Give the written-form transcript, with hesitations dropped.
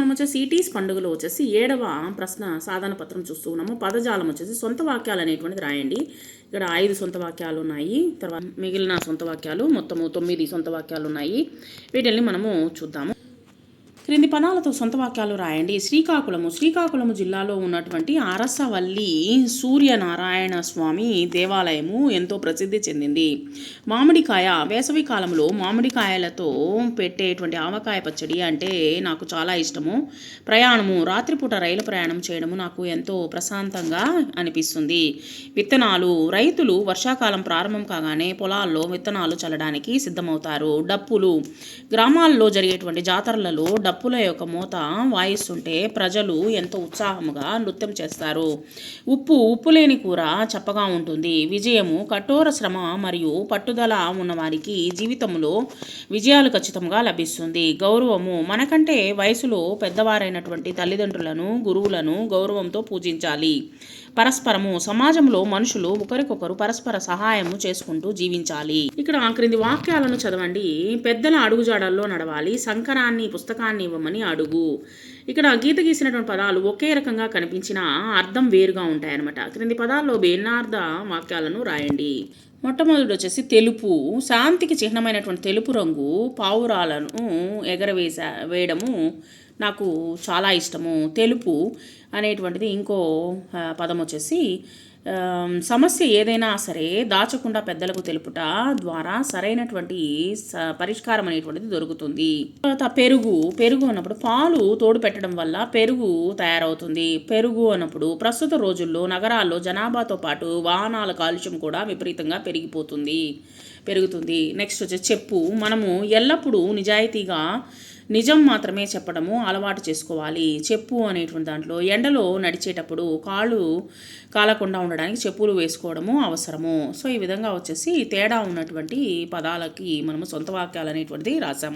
మనం వచ్చేసి ఈటీస్ పండుగలో వచ్చేసి 7వ ప్రశ్న సాధన పత్రం చూస్తూ ఉన్నాము. పదజాలం వచ్చేసి సొంత వాక్యాలు అనేటువంటిది రాయండి. ఇక్కడ 5 సొంత వాక్యాలు ఉన్నాయి. తర్వాత మిగిలిన సొంత వాక్యాలు మొత్తము 9 సొంత వాక్యాలు ఉన్నాయి. వీటిని మనము చూద్దాము. క్రింది పదాలతో సొంత వాక్యాలు రాయండి. శ్రీకాకుళము జిల్లాలో ఉన్నటువంటి అరసవల్లి సూర్యనారాయణ స్వామి దేవాలయము ఎంతో ప్రసిద్ధి చెందింది. మామిడికాయ, వేసవి కాలంలో మామిడికాయలతో పెట్టేటువంటి ఆవకాయ పచ్చడి అంటే నాకు చాలా ఇష్టము. రాత్రిపూట రైలు ప్రయాణం చేయడము నాకు ఎంతో ప్రశాంతంగా అనిపిస్తుంది. విత్తనాలు, రైతులు వర్షాకాలం ప్రారంభం కాగానే పొలాల్లో విత్తనాలు చల్లడానికి సిద్ధమవుతారు. డప్పులు, గ్రామాల్లో జరిగేటువంటి జాతరలలో డప్పుల యొక్క మోత వాయిస్తుంటే ప్రజలు ఎంతో ఉత్సాహముగా నృత్యం చేస్తారు. ఉప్పు లేని కూర చప్పగా ఉంటుంది. విజయము, కఠోర శ్రమ మరియు పట్టుదల ఉన్నవారికి జీవితంలో విజయాలు ఖచ్చితంగా లభిస్తుంది. గౌరవము, మనకంటే వయసులో పెద్దవారైనటువంటి తల్లిదండ్రులను, గురువులను గౌరవంతో పూజించాలి. పరస్పరము, సమాజంలో మనుషులు ఒకరికొకరు పరస్పర సహాయము చేసుకుంటూ జీవించాలి. ఇక్కడ క్రింది వాక్యాలను చదవండి. పెద్దల అడుగుజాడల్లో నడవాలి. శంకరాన్ని పుస్తకాన్ని ఇవ్వమని అడుగు. ఇక్కడ గీత గీసినటువంటి పదాలు ఒకే రకంగా కనిపించిన అర్థం వేరుగా ఉంటాయన్నమాట. క్రింది పదాల్లో భిన్నార్థ వాక్యాలను రాయండి. మొట్టమొదటి వచ్చేసి తెలుపు. శాంతికి చిహ్నమైనటువంటి తెలుపు రంగు పావురాలను వేయడము నాకు చాలా ఇష్టము. తెలుపు అనేటువంటిది ఇంకో పదం వచ్చేసి సమస్య ఏదైనా సరే దాచకుండా పెద్దలకు తెలుపుట ద్వారా సరైనటువంటి పరిష్కారం అనేటువంటిది దొరుకుతుంది. తర్వాత పెరుగు అన్నప్పుడు పాలు తోడు పెట్టడం వల్ల పెరుగు తయారవుతుంది. పెరుగు అన్నప్పుడు ప్రస్తుత రోజుల్లో నగరాల్లో జనాభాతో పాటు వాహనాల కాలుష్యం కూడా విపరీతంగా పెరుగుతుంది. నెక్స్ట్ వచ్చేసి చెప్పు. మనము ఎల్లప్పుడూ నిజాయితీగా నిజం మాత్రమే చెప్పడము అలవాటు చేసుకోవాలి. చెప్పు అనేటువంటి దాంట్లో ఎండలో నడిచేటప్పుడు కాళ్ళు కాలకుండా ఉండడానికి చెప్పులు వేసుకోవడము అవసరము. సో ఈ విధంగా వచ్చేసి తేడా ఉన్నటువంటి పదాలకి మనము సొంత వాక్యాలు అనేటువంటిది రాసాము.